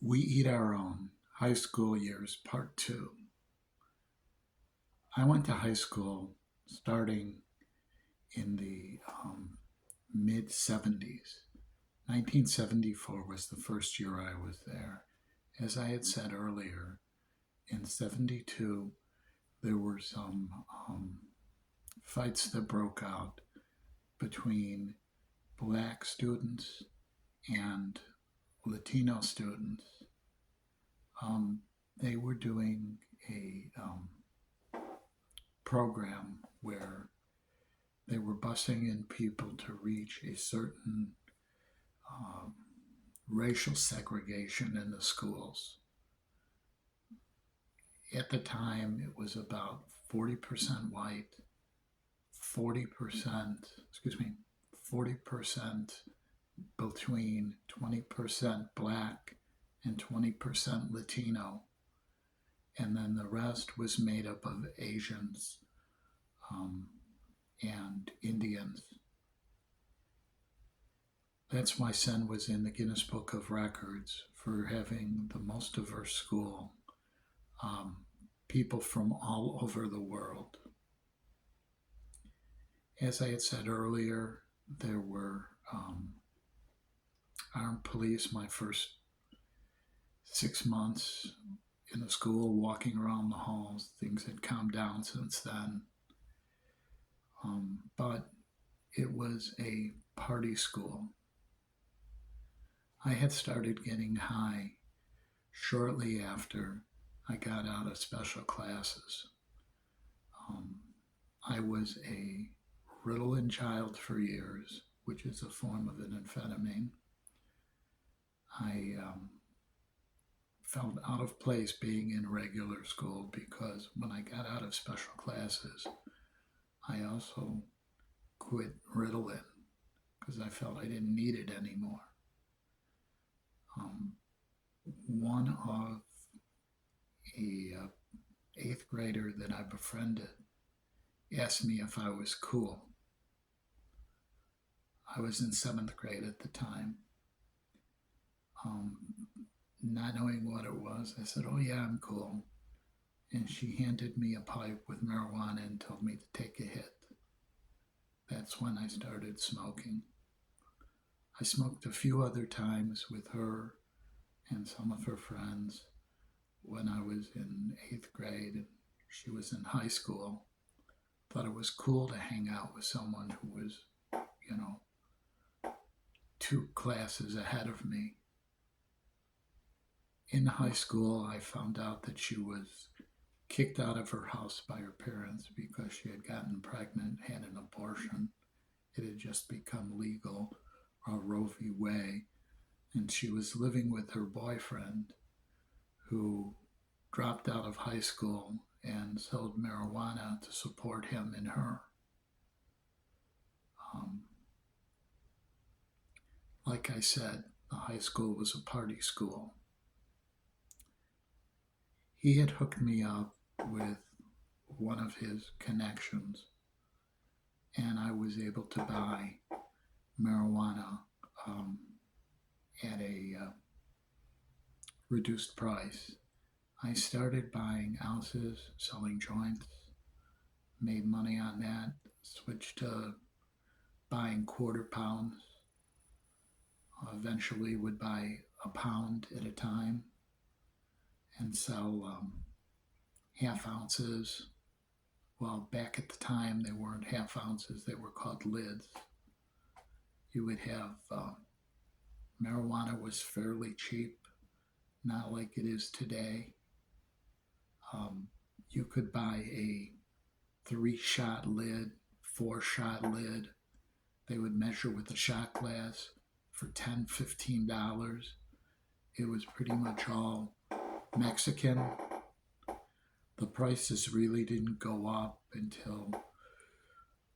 We Eat Our Own High School Years, Part 2. I went to high school starting in the mid 70s. 1974 was the first year I was there. As I had said earlier, in 72, there were some fights that broke out between black students and Latino students. They were doing a program where they were busing in people to reach a certain um, racial segregation in the schools. At the time, it was about 40% white, 40%, 40% between 20% black and 20% Latino. And then the rest was made up of Asians um, and Indians. That's why Sen was in the Guinness Book of Records for having the most diverse school. Um, People from all over the world. As I had said earlier, there were armed police my first 6 months in the school, walking around the halls. Things had calmed down since then. But it was a party school. I had started getting high shortly after I got out of special classes. I was a Ritalin child for years, which is a form of an amphetamine. I felt out of place being in regular school because when I got out of special classes, I also quit Ritalin because I felt I didn't need it anymore. One of a eighth grader that I befriended asked me if I was cool. I was in seventh grade at the time. Not knowing what it was, I said, "Oh yeah, I'm cool." And she handed me a pipe with marijuana and told me to take a hit. That's when I started smoking. I smoked a few other times with her and some of her friends when I was in eighth grade and she was in high school. Thought it was cool to hang out with someone who was, you know, 2 classes ahead of me. In high school, I found out that she was kicked out of her house by her parents because she had gotten pregnant, had an abortion. It had just become legal, Roe v. Wade, and she was living with her boyfriend who dropped out of high school and sold marijuana to support him and her. Like I said, the high school was a party school. He had hooked me up with one of his connections, and I was able to buy marijuana at a reduced price. I started buying ounces, selling joints, made money on that, switched to buying quarter pounds, eventually would buy a pound at a time and sell half ounces. Well, back at the time, they weren't half ounces, they were called lids. You would have marijuana was fairly cheap, not like it is today. You could buy a 3-shot lid, 4-shot lid. They would measure with a shot glass for $10, $15. It was pretty much all Mexican. The prices really didn't go up until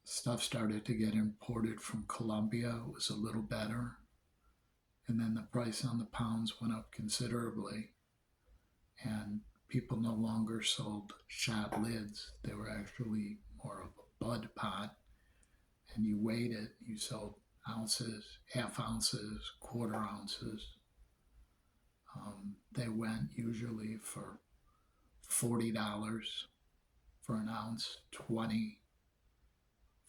stuff started to get imported from Colombia. It was a little better. And then the price on the pounds went up considerably. And people no longer sold shot lids. They were actually more of a bud pot. And you weighed it. You sold ounces, half ounces, quarter ounces. They went usually for $40 for an ounce, 20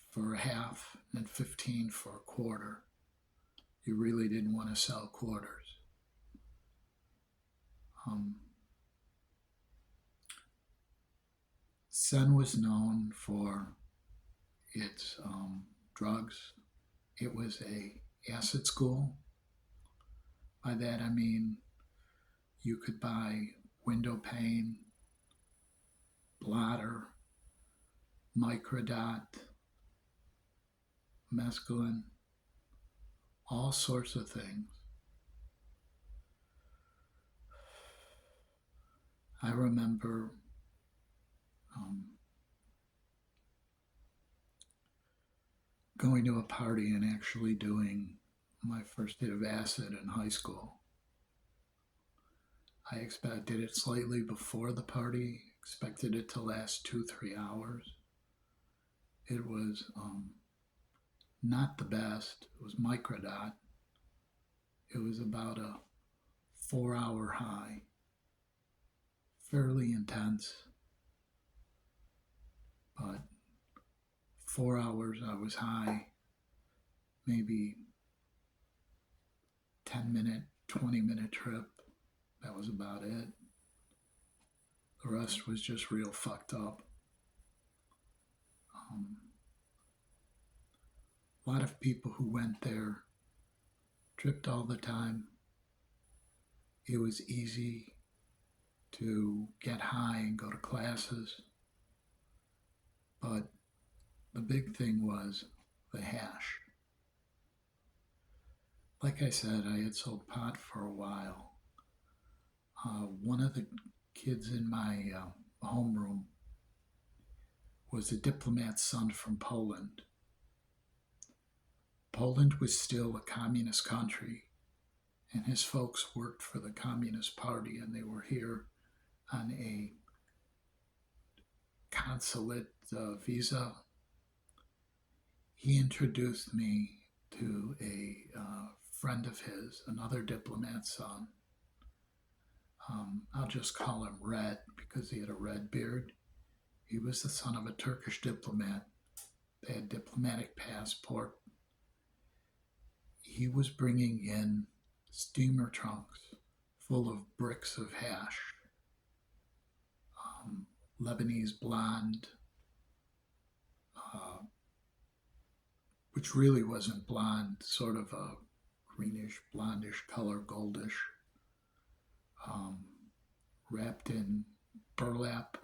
for a half, and 15 for a quarter. You really didn't want to sell quarters. Sen was known for its drugs. It was a acid school. By that I mean you could buy window pane, blotter, microdot, mescaline, all sorts of things. I remember going to a party and actually doing my first hit of acid in high school. I did it slightly before the party, expected it to last 2-3 hours. It was not the best. It was microdot. It was about a 4-hour high, fairly intense, but 4 hours I was high, maybe 10-minute, 20-minute trip. That was about it. The rest was just real fucked up. A lot of people who went there tripped all the time. It was easy to get high and go to classes. But the big thing was the hash. Like I said, I had sold pot for a while. One of the kids in my homeroom was a diplomat's son from Poland. Poland was still a communist country, and his folks worked for the Communist Party, and they were here on a consulate visa. He introduced me to a friend of his, another diplomat's son. I'll just call him Red because he had a red beard. He was the son of a Turkish diplomat. They had diplomatic passport. He was bringing in steamer trunks full of bricks of hash. Lebanese blonde, which really wasn't blonde, sort of a greenish, blondish color, goldish, wrapped in burlap.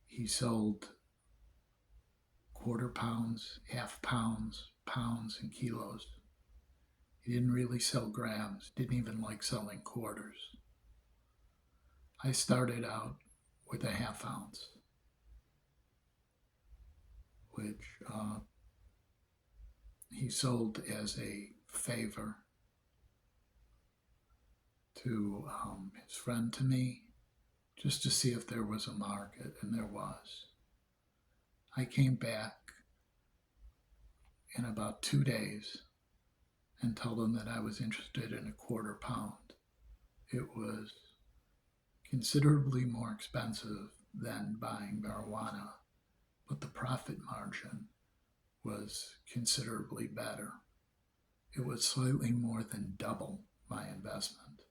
He sold quarter pounds, half pounds, pounds, and kilos. He didn't really sell grams, didn't even like selling quarters. I started out with a half ounce, which he sold as a favor to his friend to me, just to see if there was a market, and there was. I came back in about 2 days and told him that I was interested in a quarter pound. It was considerably more expensive than buying marijuana, but the profit margin was considerably better. It was slightly more than double my investment.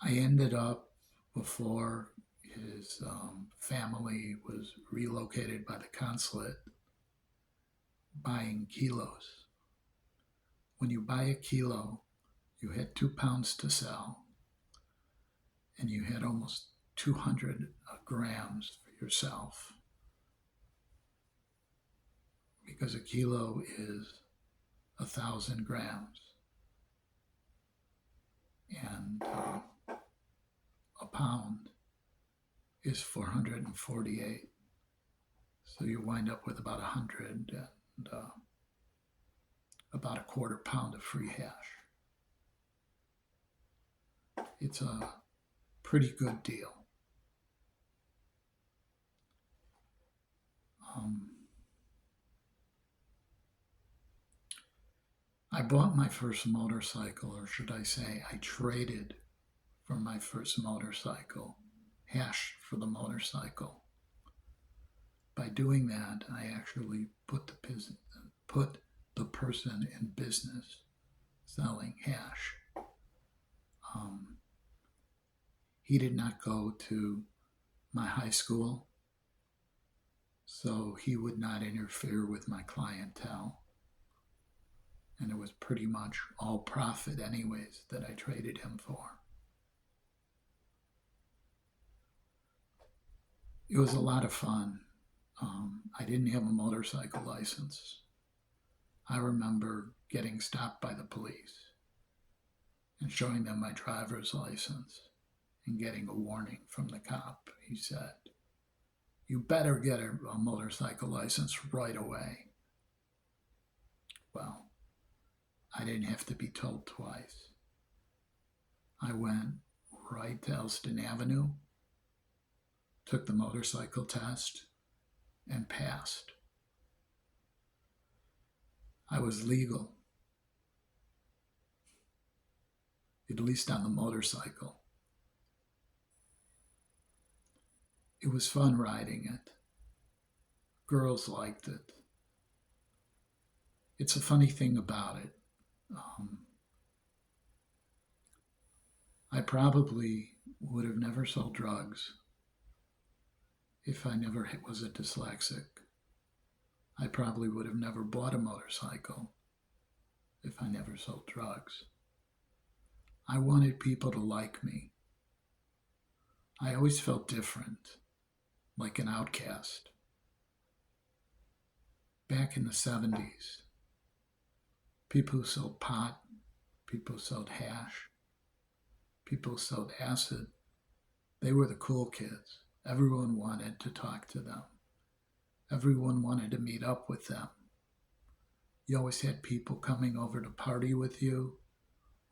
I ended up, before his family was relocated by the consulate, buying kilos. When you buy a kilo, you had 2 pounds to sell, and you had almost 200 grams for yourself, because a kilo is 1,000 grams, and a pound is 448. So you wind up with about 100 and about a quarter pound of free hash. It's a pretty good deal. I bought my first motorcycle, or should I say, I traded for my first motorcycle, hash for the motorcycle. By doing that, I actually put the person in business selling hash. He did not go to my high school, so he would not interfere with my clientele. And it was pretty much all profit, anyways, that I traded him for. It was a lot of fun. I didn't have a motorcycle license. I remember getting stopped by the police and showing them my driver's license and getting a warning from the cop. He said, "You better get a motorcycle license right away." Well, I didn't have to be told twice. I went right to Elston Avenue, took the motorcycle test, and passed. I was legal, at least on the motorcycle. It was fun riding it. Girls liked it. It's a funny thing about it. I probably would have never sold drugs if I never was a dyslexic. I probably would have never bought a motorcycle if I never sold drugs. I wanted people to like me. I always felt different, like an outcast. Back in the 70s, people who sold pot, people who sold hash, people who sold acid, they were the cool kids. Everyone wanted to talk to them. Everyone wanted to meet up with them. You always had people coming over to party with you,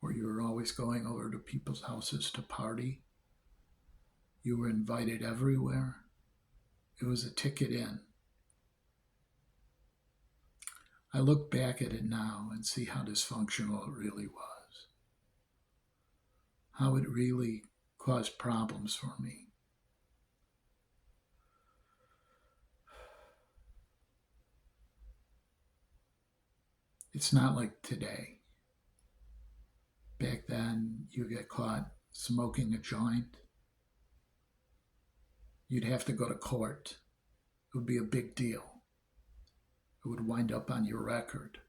or you were always going over to people's houses to party. You were invited everywhere. It was a ticket in. I look back at it now and see how dysfunctional it really was. How it really caused problems for me. It's not like today. Back then, you get caught smoking a joint, you'd have to go to court. It would be a big deal. It would wind up on your record.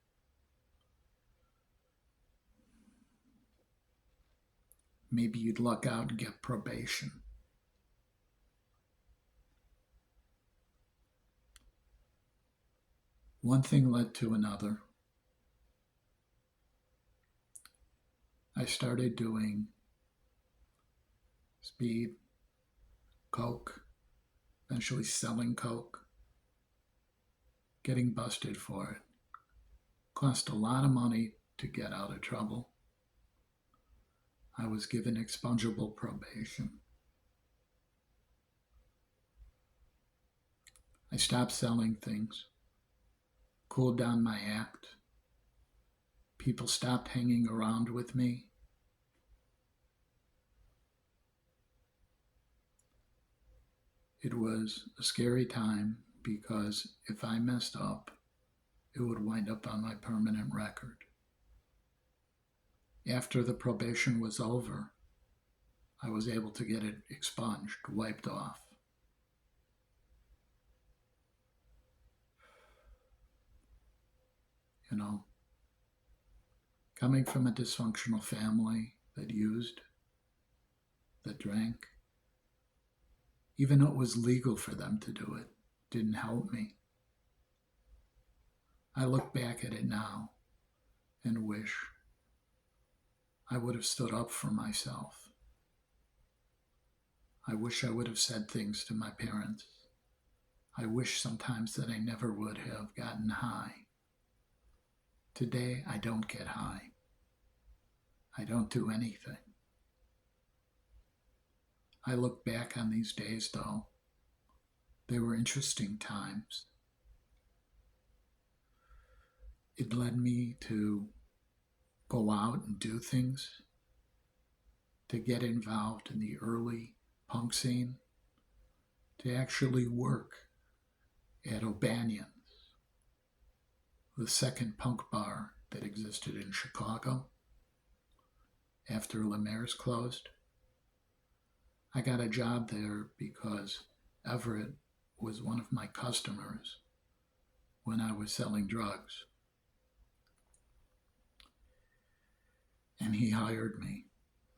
Maybe you'd luck out and get probation. One thing led to another. I started doing speed, coke, eventually selling coke, getting busted for it. Cost a lot of money to get out of trouble. I was given expungable probation. I stopped selling things, cooled down my act. People stopped hanging around with me. It was a scary time because if I messed up, it would wind up on my permanent record. After the probation was over, I was able to get it expunged, wiped off. You know, coming from a dysfunctional family that used, that drank, even though it was legal for them to do it, didn't help me. I look back at it now and wish I would have stood up for myself. I wish I would have said things to my parents. I wish sometimes that I never would have gotten high. Today, I don't get high. I don't do anything. I look back on these days, though. They were interesting times. It led me to go out and do things, to get involved in the early punk scene, to actually work at O'Banion's, the second punk bar that existed in Chicago after Lemaire's closed. I got a job there because Everett was one of my customers when I was selling drugs. And he hired me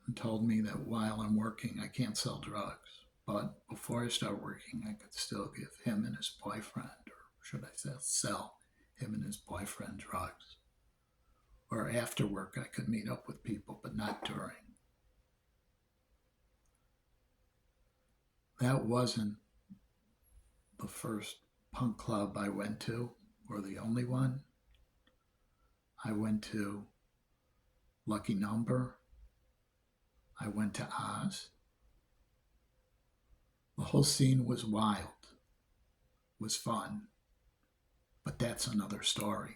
and told me that while I'm working, I can't sell drugs. But before I start working, I could still give him and his boyfriend, or should I say, sell him and his boyfriend drugs. Or after work, I could meet up with people, but not during. That wasn't the first punk club I went to, or the only one. I went to Lucky Number. I went to Oz. The whole scene was wild, was fun, but that's another story.